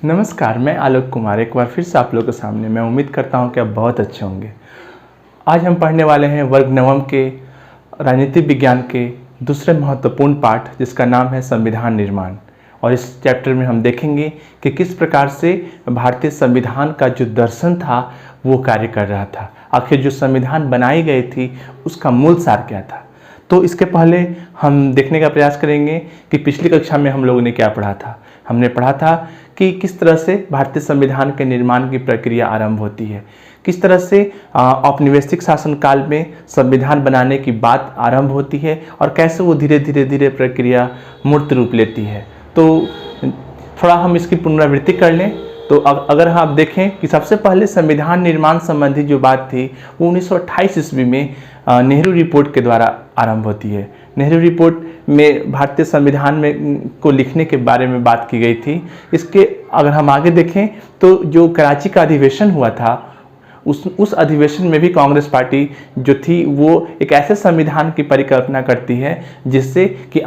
नमस्कार, मैं आलोक कुमार एक बार फिर से आप लोगों के सामने। मैं उम्मीद करता हूं कि आप बहुत अच्छे होंगे। आज हम पढ़ने वाले हैं वर्ग नवम के राजनीतिक विज्ञान के दूसरे महत्वपूर्ण पाठ, जिसका नाम है संविधान निर्माण। और इस चैप्टर में हम देखेंगे कि किस प्रकार से भारतीय संविधान का जो दर्शन था वो कार्य कर रहा था। आखिर जो संविधान बनाई गई थी उसका मूल सार क्या था। तो इसके पहले हम देखने का प्रयास करेंगे कि पिछली कक्षा में हम लोगों ने क्या पढ़ा था। हमने पढ़ा था कि किस तरह से भारतीय संविधान के निर्माण की प्रक्रिया आरंभ होती है, किस तरह से औपनिवेशिक शासनकाल में संविधान बनाने की बात आरंभ होती है और कैसे वो धीरे धीरे प्रक्रिया मूर्त रूप लेती है। तो थोड़ा हम इसकी पुनरावृत्ति कर लें तो अगर आप देखें कि सबसे पहले संविधान निर्माण संबंधी जो बात थी वो 1928 ईस्वी में नेहरू रिपोर्ट के द्वारा आरंभ होती है। नेहरू रिपोर्ट में भारतीय संविधान में को लिखने के बारे में बात की गई थी। इसके अगर हम आगे देखें तो जो कराची का अधिवेशन हुआ था उस अधिवेशन में भी कांग्रेस पार्टी जो थी वो एक ऐसे संविधान की परिकल्पना करती है जिससे कि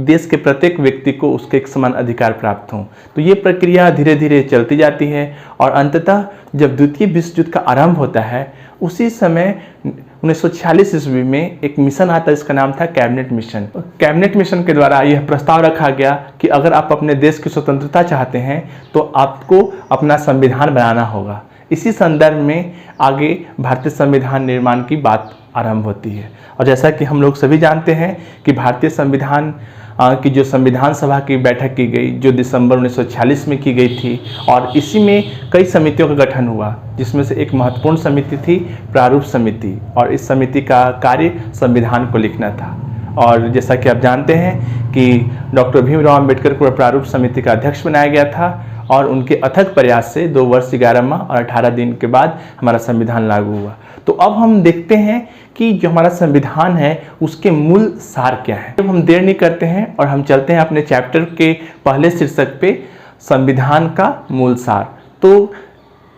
देश के प्रत्येक व्यक्ति को उसके एक समान अधिकार प्राप्त हों। तो ये प्रक्रिया धीरे धीरे चलती जाती है और अंततः जब द्वितीय विश्व युद्ध का आरंभ होता है उसी समय 1946 ईस्वी में एक मिशन आता है, इसका नाम था कैबिनेट मिशन। कैबिनेट मिशन के द्वारा यह प्रस्ताव रखा गया कि अगर आप अपने देश की स्वतंत्रता चाहते हैं तो आपको अपना संविधान बनाना होगा। इसी संदर्भ में आगे भारतीय संविधान निर्माण की बात आरंभ होती है। और जैसा कि हम लोग सभी जानते हैं कि भारतीय संविधान की जो संविधान सभा की बैठक की गई जो दिसंबर 1946 में की गई थी और इसी में कई समितियों का गठन हुआ, जिसमें से एक महत्वपूर्ण समिति थी प्रारूप समिति। और इस समिति का कार्य संविधान को लिखना था। और जैसा कि आप जानते हैं कि डॉक्टर भीमराव अम्बेडकर को प्रारूप समिति का अध्यक्ष बनाया गया था और उनके अथक प्रयास से 2 वर्ष 11 माह और 18 दिन के बाद हमारा संविधान लागू हुआ। तो अब हम देखते हैं कि जो हमारा संविधान है उसके मूल सार क्या है। अब हम देर नहीं करते हैं और हम चलते हैं अपने चैप्टर के पहले शीर्षक पे, संविधान का मूल सार। तो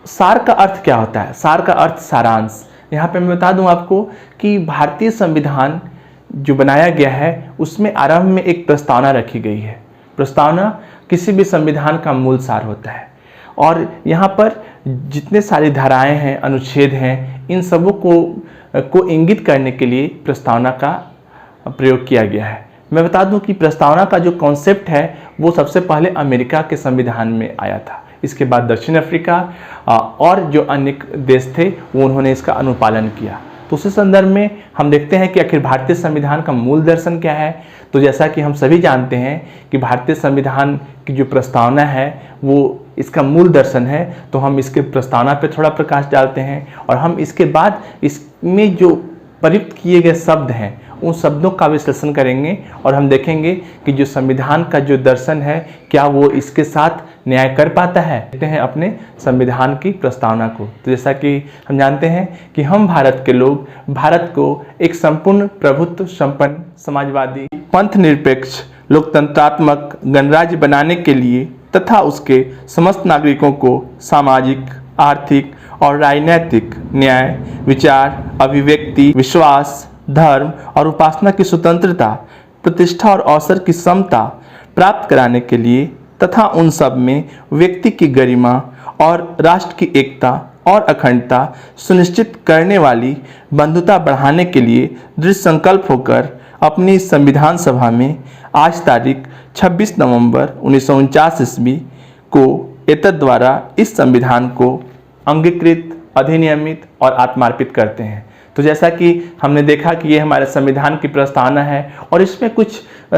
सार का अर्थ क्या होता है? सार का अर्थ सारांश। यहाँ पे मैं बता दूं आपको कि भारतीय संविधान जो बनाया गया है उसमें आरंभ में एक प्रस्तावना रखी गई है। प्रस्तावना किसी भी संविधान का मूल सार होता है और यहाँ पर जितने सारी धाराएं हैं, अनुच्छेद हैं, इन सबों को इंगित करने के लिए प्रस्तावना का प्रयोग किया गया है। मैं बता दूं कि प्रस्तावना का जो कॉन्सेप्ट है वो सबसे पहले अमेरिका के संविधान में आया था। इसके बाद दक्षिण अफ्रीका और जो अन्य देश थे वो उन्होंने इसका अनुपालन किया। तो उसी संदर्भ में हम देखते हैं कि आखिर भारतीय संविधान का मूल दर्शन क्या है। तो जैसा कि हम सभी जानते हैं कि भारतीय संविधान की जो प्रस्तावना है वो इसका मूल दर्शन है। तो हम इसके प्रस्तावना पे थोड़ा प्रकाश डालते हैं और हम इसके बाद इसमें जो प्रयुक्त किए गए शब्द हैं उन शब्दों का विश्लेषण करेंगे और हम देखेंगे कि जो संविधान का जो दर्शन है क्या वो इसके साथ न्याय कर पाता है। देखते हैं अपने संविधान की प्रस्तावना को। तो जैसा कि हम जानते हैं कि हम भारत के लोग भारत को एक संपूर्ण प्रभुत्व संपन्न समाजवादी पंथ निरपेक्ष लोकतंत्रात्मक गणराज्य बनाने के लिए तथा उसके समस्त नागरिकों को सामाजिक, आर्थिक और राजनैतिक न्याय, विचार, अभिव्यक्ति, विश्वास, धर्म और उपासना की स्वतंत्रता, प्रतिष्ठा और अवसर की समता प्राप्त कराने के लिए तथा उन सब में व्यक्ति की गरिमा और राष्ट्र की एकता और अखंडता सुनिश्चित करने वाली बंधुता बढ़ाने के लिए दृढ़ संकल्प होकर अपनी संविधान सभा में आज तारीख 26 नवंबर 1949 ईस्वी को एतद द्वारा इस संविधान को अंगीकृत, अधिनियमित और आत्मार्पित करते हैं। तो जैसा कि हमने देखा कि ये हमारे संविधान की प्रस्तावना है और इसमें कुछ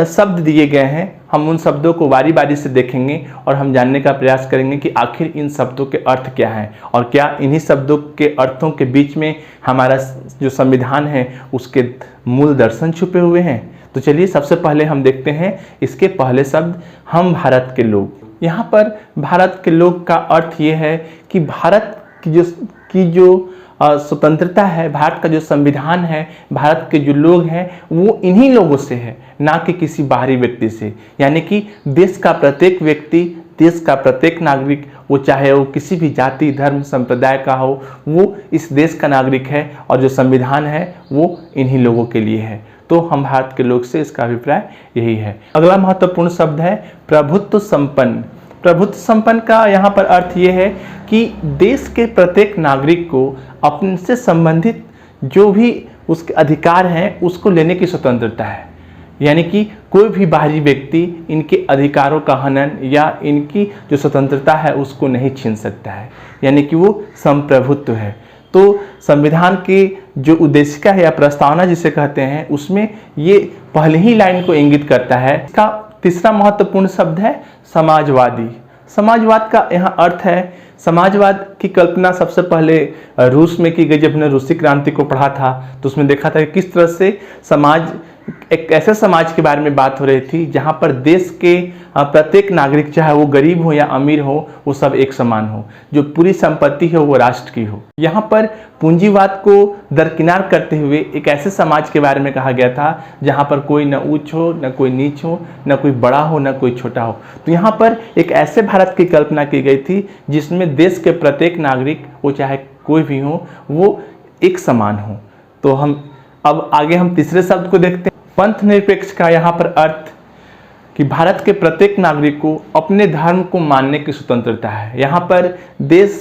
शब्द दिए गए हैं। हम उन शब्दों को बारी बारी से देखेंगे और हम जानने का प्रयास करेंगे कि आखिर इन शब्दों के अर्थ क्या हैं और क्या इन्हीं शब्दों के अर्थों के बीच में हमारा जो संविधान है उसके मूल दर्शन छुपे हुए हैं। तो चलिए सबसे पहले हम देखते हैं इसके पहले शब्द, हम भारत के लोग। यहाँ पर भारत के लोग का अर्थ ये है कि भारत की जो स्वतंत्रता है, भारत का जो संविधान है, भारत के जो लोग हैं वो इन्हीं लोगों से है, ना कि किसी बाहरी व्यक्ति से। यानी कि देश का प्रत्येक व्यक्ति, देश का प्रत्येक नागरिक, वो चाहे वो किसी भी जाति, धर्म, संप्रदाय का हो, वो इस देश का नागरिक है और जो संविधान है वो इन्हीं लोगों के लिए है। तो हम भारत के लोग से इसका अभिप्राय यही है। अगला महत्वपूर्ण शब्द है प्रभुत्व संपन्न। प्रभुत्व संपन्न का यहाँ पर अर्थ ये है कि देश के प्रत्येक नागरिक को अपने से संबंधित जो भी उसके अधिकार हैं उसको लेने की स्वतंत्रता है। यानी कि कोई भी बाहरी व्यक्ति इनके अधिकारों का हनन या इनकी जो स्वतंत्रता है उसको नहीं छीन सकता है, यानी कि वो संप्रभुत्व है। तो संविधान के जो उद्देशिका है या प्रस्तावना जिसे कहते हैं उसमें ये पहले ही लाइन को इंगित करता है। इसका तीसरा महत्वपूर्ण शब्द है समाजवादी। समाजवाद का यहाँ अर्थ है, समाजवाद की कल्पना सबसे पहले रूस में की गई। जब हमने रूसी क्रांति को पढ़ा था तो उसमें देखा था कि किस तरह से समाज, एक ऐसे समाज के बारे में बात हो रही थी जहां पर देश के प्रत्येक नागरिक, चाहे वो गरीब हो या अमीर हो, वो सब एक समान हो, जो पूरी संपत्ति है वो राष्ट्र की हो। यहाँ पर पूंजीवाद को दरकिनार करते हुए एक ऐसे समाज के बारे में कहा गया था जहाँ पर कोई न ऊंच हो, न कोई नीच हो, न कोई बड़ा हो, न कोई छोटा हो। तो यहाँ पर एक ऐसे भारत की कल्पना की गई थी जिसमें देश के प्रत्येक नागरिक, वो चाहे कोई भी हो, वो एक समान हो। तो अब आगे हम तीसरे शब्द को देखते हैं। पंथ निरपेक्ष का यहाँ पर अर्थ कि भारत के प्रत्येक नागरिक को अपने धर्म को मानने की स्वतंत्रता है। यहाँ पर देश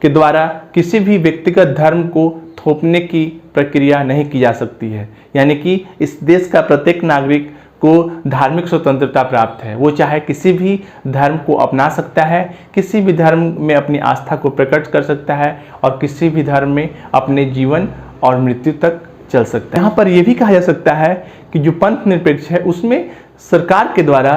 के द्वारा किसी भी व्यक्तिगत धर्म को थोपने की प्रक्रिया नहीं की जा सकती है। यानी कि इस देश का प्रत्येक नागरिक को धार्मिक स्वतंत्रता प्राप्त है। वो चाहे किसी भी धर्म को अपना सकता है, किसी भी धर्म में अपनी आस्था को प्रकट कर सकता है और किसी भी धर्म में अपने जीवन और मृत्यु तक चल सकता है। यहाँ पर यह भी कहा जा सकता है कि जो पंथ निरपेक्ष है उसमें सरकार के द्वारा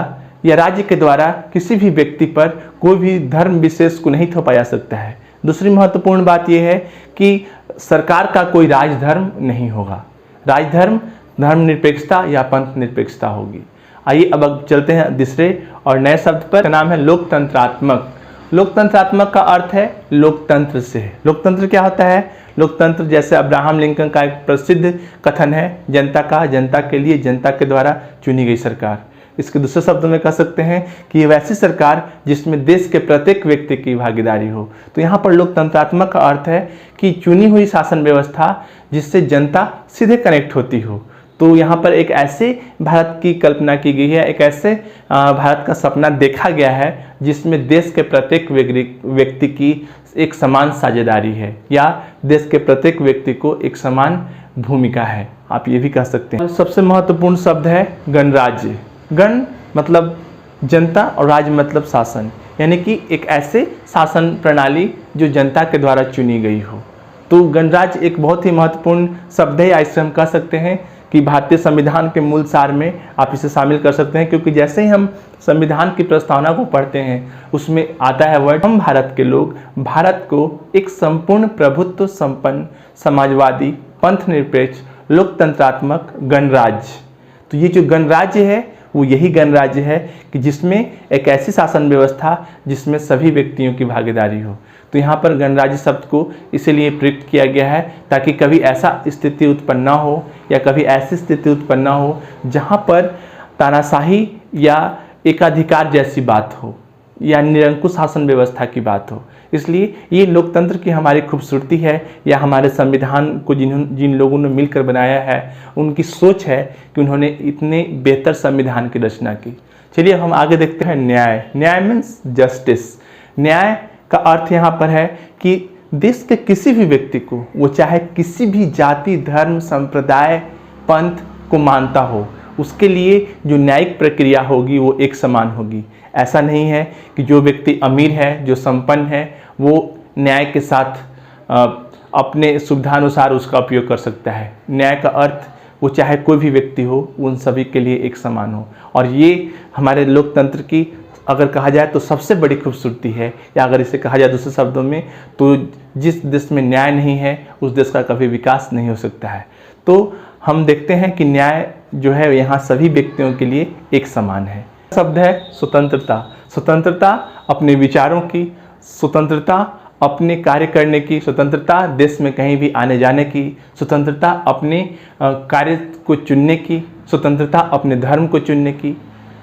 या राज्य के द्वारा किसी भी व्यक्ति पर कोई भी धर्म विशेष को नहीं थोपा जा सकता है। दूसरी महत्वपूर्ण बात यह है कि सरकार का कोई राजधर्म नहीं होगा। राजधर्म धर्मनिरपेक्षता या पंथ निरपेक्षता होगी। आइए अब चलते हैं दूसरे और नए शब्द पर। नाम है लोकतंत्रात्मक। लोकतंत्रात्मक का अर्थ है लोकतंत्र से। लोकतंत्र क्या होता है? लोकतंत्र जैसे अब्राहम लिंकन का एक प्रसिद्ध कथन है, जनता का, जनता के लिए, जनता के द्वारा चुनी गई सरकार। इसके दूसरे शब्दों में कह सकते हैं कि ये वैसी सरकार जिसमें देश के प्रत्येक व्यक्ति की भागीदारी हो। तो यहाँ पर लोकतंत्रात्मक का अर्थ है कि चुनी हुई शासन व्यवस्था जिससे जनता सीधे कनेक्ट होती हो। तो यहाँ पर एक ऐसे भारत की कल्पना की गई है, एक ऐसे भारत का सपना देखा गया है जिसमें देश के प्रत्येक व्यक्ति की एक समान साझेदारी है या देश के प्रत्येक व्यक्ति को एक समान भूमिका है, आप ये भी कह सकते हैं। सबसे महत्वपूर्ण शब्द है गणराज्य। गण मतलब जनता और राज्य मतलब शासन, यानी कि एक ऐसे शासन प्रणाली जो जनता के द्वारा चुनी गई हो। तो गणराज्य एक बहुत ही महत्वपूर्ण शब्द है, या इससे हम कह सकते हैं कि भारतीय संविधान के मूल सार में आप इसे शामिल कर सकते हैं, क्योंकि जैसे ही हम संविधान की प्रस्तावना को पढ़ते हैं उसमें आता है वर्ड, हम भारत के लोग भारत को एक संपूर्ण प्रभुत्व संपन्न समाजवादी पंथ निरपेक्ष लोकतंत्रात्मक गणराज्य। तो ये जो गणराज्य है वो यही गणराज्य है कि जिसमें एक ऐसी शासन व्यवस्था जिसमें सभी व्यक्तियों की भागीदारी हो। तो यहाँ पर गणराज्य शब्द को इसीलिए प्रयुक्त किया गया है ताकि कभी ऐसा स्थिति उत्पन्न ना हो या कभी ऐसी स्थिति उत्पन्न ना हो जहाँ पर तानाशाही या एकाधिकार जैसी बात हो या निरंकुश शासन व्यवस्था की बात हो। इसलिए ये लोकतंत्र की हमारी खूबसूरती है, या हमारे संविधान को जिन लोगों ने मिलकर बनाया है उनकी सोच है कि उन्होंने इतने बेहतर संविधान की रचना की। चलिए हम आगे देखते हैं न्याय। न्याय मीन्स जस्टिस। न्याय का अर्थ यहाँ पर है कि देश के किसी भी व्यक्ति को, वो चाहे किसी भी जाति धर्म संप्रदाय पंथ को मानता हो, उसके लिए जो न्यायिक प्रक्रिया होगी वो एक समान होगी। ऐसा नहीं है कि जो व्यक्ति अमीर है, जो संपन्न है, वो न्याय के साथ अपने सुविधानुसार उसका उपयोग कर सकता है। न्याय का अर्थ वो चाहे कोई भी व्यक्ति हो, उन सभी के लिए एक समान हो। और ये हमारे लोकतंत्र की अगर कहा जाए तो सबसे बड़ी खूबसूरती है, या अगर इसे कहा जाए दूसरे शब्दों में तो जिस देश में न्याय नहीं है उस देश का कभी विकास नहीं हो सकता है। तो हम देखते हैं कि न्याय जो है यहाँ सभी व्यक्तियों के लिए एक समान है। शब्द है स्वतंत्रता। स्वतंत्रता अपने विचारों की, स्वतंत्रता अपने कार्य करने की, स्वतंत्रता देश में कहीं भी आने जाने की, स्वतंत्रता अपने कार्य को चुनने की, स्वतंत्रता अपने धर्म को चुनने की,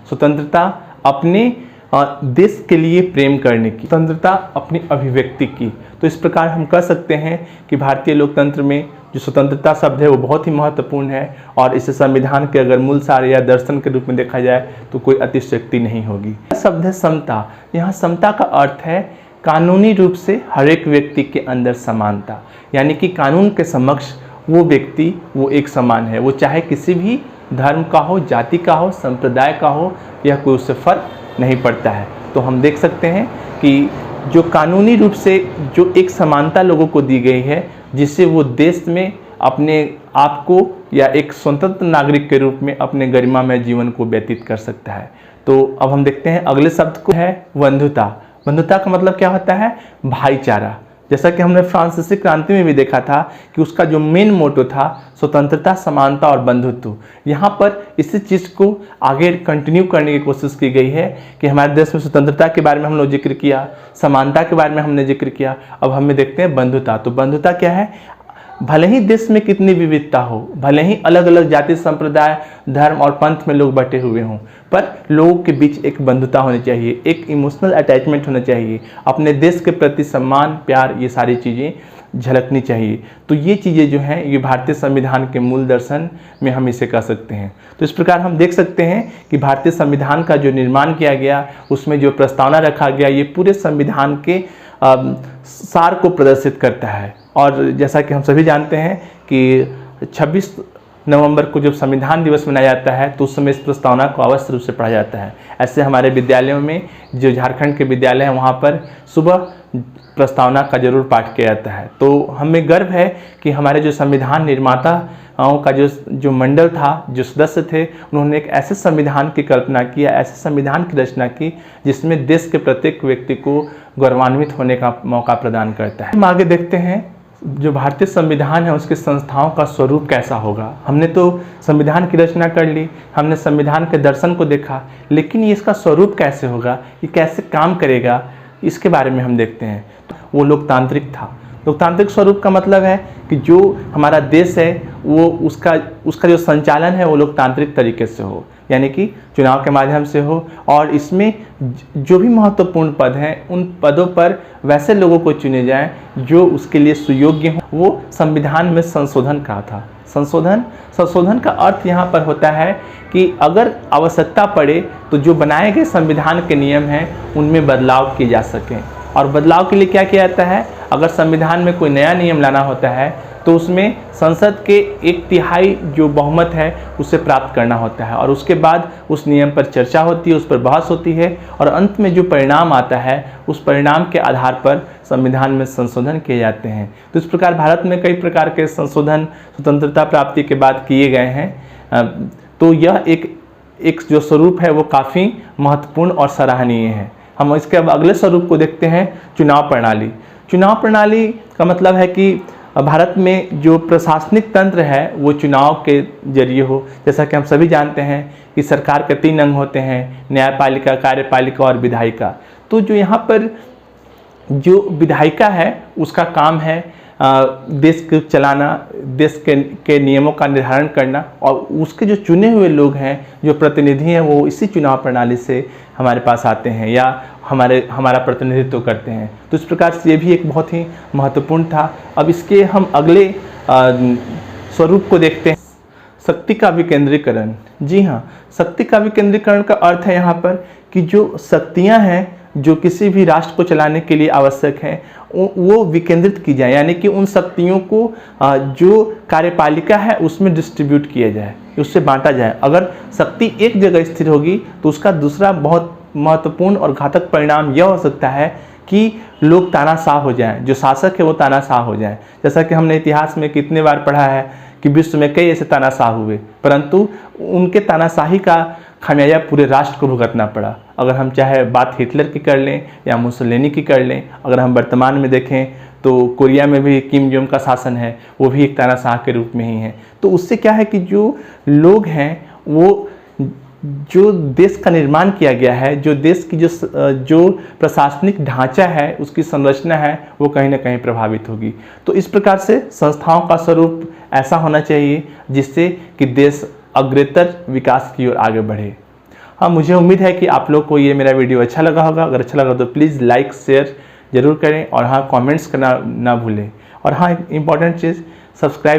स्वतंत्रता अपने देश के लिए प्रेम करने की, स्वतंत्रता अपनी अभिव्यक्ति की। तो इस प्रकार हम कह सकते हैं कि भारतीय लोकतंत्र में जो स्वतंत्रता शब्द है वो बहुत ही महत्वपूर्ण है, और इसे संविधान के अगर मूल सार या दर्शन के रूप में देखा जाए तो कोई अतिशयोक्ति नहीं होगी। शब्द है समता। यहाँ समता का अर्थ है कानूनी रूप से हर एक व्यक्ति के अंदर समानता, यानी कि कानून के समक्ष वो व्यक्ति वो एक समान है, वो चाहे किसी भी धर्म का हो, जाति का हो, संप्रदाय का हो, यह कोई उससे फर्क नहीं पड़ता है। तो हम देख सकते हैं कि जो कानूनी रूप से जो एक समानता लोगों को दी गई है, जिससे वो देश में अपने आप को या एक स्वतंत्र नागरिक के रूप में अपने गरिमामय जीवन को व्यतीत कर सकता है। तो अब हम देखते हैं अगले शब्द को है बंधुता। बंधुता का मतलब क्या होता है? भाईचारा। जैसा कि हमने फ्रांसीसी क्रांति में भी देखा था कि उसका जो मेन मोटो था स्वतंत्रता, समानता और बंधुत्व। यहाँ पर इसी चीज़ को आगे कंटिन्यू करने की कोशिश की गई है कि हमारे देश में स्वतंत्रता के बारे में हम लोग जिक्र किया, समानता के बारे में हमने जिक्र किया, अब हमें देखते हैं बंधुता। तो बंधुता क्या है? भले ही देश में कितनी विविधता हो, भले ही अलग अलग जाति, संप्रदाय, धर्म और पंथ में लोग बटे हुए हों, पर लोगों के बीच एक बंधुता होनी चाहिए, एक इमोशनल अटैचमेंट होना चाहिए, अपने देश के प्रति सम्मान, प्यार, ये सारी चीज़ें झलकनी चाहिए। तो ये चीज़ें जो हैं ये भारतीय संविधान के मूल दर्शन में हम इसे कह सकते हैं। तो इस प्रकार हम देख सकते हैं कि भारतीय संविधान का जो निर्माण किया गया, उसमें जो प्रस्तावना रखा गया, ये पूरे संविधान के सार को प्रदर्शित करता है। और जैसा कि हम सभी जानते हैं कि 26 नवंबर को जब संविधान दिवस मनाया जाता है तो उस समय इस प्रस्तावना को अवश्य रूप से पढ़ा जाता है। ऐसे हमारे विद्यालयों में, जो झारखंड के विद्यालय हैं, वहाँ पर सुबह प्रस्तावना का जरूर पाठ किया जाता है। तो हमें गर्व है कि हमारे जो संविधान निर्माताओं का जो मंडल था, जो सदस्य थे, उन्होंने एक ऐसे संविधान की कल्पना की, ऐसे संविधान की रचना की जिसमें देश के प्रत्येक व्यक्ति को गौरवान्वित होने का मौका प्रदान करता है। हम आगे देखते हैं जो भारतीय संविधान है उसके संस्थाओं का स्वरूप कैसा होगा। हमने तो संविधान की रचना कर ली, हमने संविधान के दर्शन को देखा, लेकिन ये इसका स्वरूप कैसे होगा, ये कैसे काम करेगा, इसके बारे में हम देखते हैं। वो लोकतांत्रिक था। लोकतांत्रिक स्वरूप का मतलब है कि जो हमारा देश है वो उसका जो संचालन है वो लोकतांत्रिक तरीके से हो, यानी कि चुनाव के माध्यम से हो, और इसमें जो भी महत्वपूर्ण पद हैं उन पदों पर वैसे लोगों को चुने जाएं जो उसके लिए सुयोग्य हों। वो संविधान में संशोधन कहा था। संशोधन का अर्थ यहाँ पर होता है कि अगर आवश्यकता पड़े तो जो बनाए गए संविधान के नियम हैं उनमें बदलाव किए जा सकें। और बदलाव के लिए क्या किया जाता है? अगर संविधान में कोई नया नियम लाना होता है तो उसमें संसद के 1/3 जो बहुमत है उसे प्राप्त करना होता है, और उसके बाद उस नियम पर चर्चा होती है, उस पर बहस होती है, और अंत में जो परिणाम आता है उस परिणाम के आधार पर संविधान में संशोधन किए जाते हैं। तो इस प्रकार भारत में कई प्रकार के संशोधन स्वतंत्रता प्राप्ति के बाद किए गए हैं। तो यह एक जो स्वरूप है वो काफ़ी महत्वपूर्ण और सराहनीय है। हम इसके अब अगले स्वरूप को देखते हैं, चुनाव प्रणाली। चुनाव प्रणाली का मतलब है कि भारत में जो प्रशासनिक तंत्र है वो चुनाव के जरिए हो। जैसा कि हम सभी जानते हैं कि सरकार के 3 अंग होते हैं, न्यायपालिका, कार्यपालिका और विधायिका। तो जो यहाँ पर जो विधायिका है उसका काम है देश को चलाना, देश के नियमों का निर्धारण करना, और उसके जो चुने हुए लोग हैं, जो प्रतिनिधि हैं, वो इसी चुनाव प्रणाली से हमारे पास आते हैं या हमारा प्रतिनिधित्व करते हैं। तो इस प्रकार से ये भी एक बहुत ही महत्वपूर्ण था। अब इसके हम अगले स्वरूप को देखते हैं, शक्ति का विकेंद्रीकरण। जी हाँ, शक्ति का विकेंद्रीकरण का अर्थ है यहाँ पर कि जो शक्तियाँ हैं जो किसी भी राष्ट्र को चलाने के लिए आवश्यक है वो विकेंद्रित की जाए, यानी कि उन शक्तियों को जो कार्यपालिका है उसमें डिस्ट्रीब्यूट किया जाए, उससे बांटा जाए। अगर शक्ति एक जगह स्थिर होगी तो उसका दूसरा बहुत महत्वपूर्ण और घातक परिणाम यह हो सकता है कि लोग तानाशाह हो जाएं, जो शासक है वो तानाशाह हो जाएं। जैसा कि हमने इतिहास में कितने बार पढ़ा है कि विश्व में कई ऐसे तानाशाह हुए, परंतु उनके तानाशाही का खामियाजा पूरे राष्ट्र को भुगतना पड़ा। अगर हम चाहे बात हिटलर की कर लें या मुसोलिनी की कर लें, अगर हम वर्तमान में देखें तो कोरिया में भी किम जोंग का शासन है, वो भी एक तानाशाह के रूप में ही है। तो उससे क्या है कि जो लोग हैं वो जो देश का निर्माण किया गया है, जो देश की जो प्रशासनिक ढांचा है, उसकी संरचना है, वो कहीं ना कहीं प्रभावित होगी। तो इस प्रकार से संस्थाओं का स्वरूप ऐसा होना चाहिए जिससे कि देश अग्रतर विकास की ओर आगे बढ़े। हाँ, मुझे उम्मीद है कि आप लोग को ये मेरा वीडियो अच्छा लगा होगा। अगर अच्छा लगा तो प्लीज़ लाइक शेयर ज़रूर करें और हाँ, कमेंट्स करना ना भूलें। और हाँ, एक इम्पॉर्टेंट चीज़, सब्सक्राइब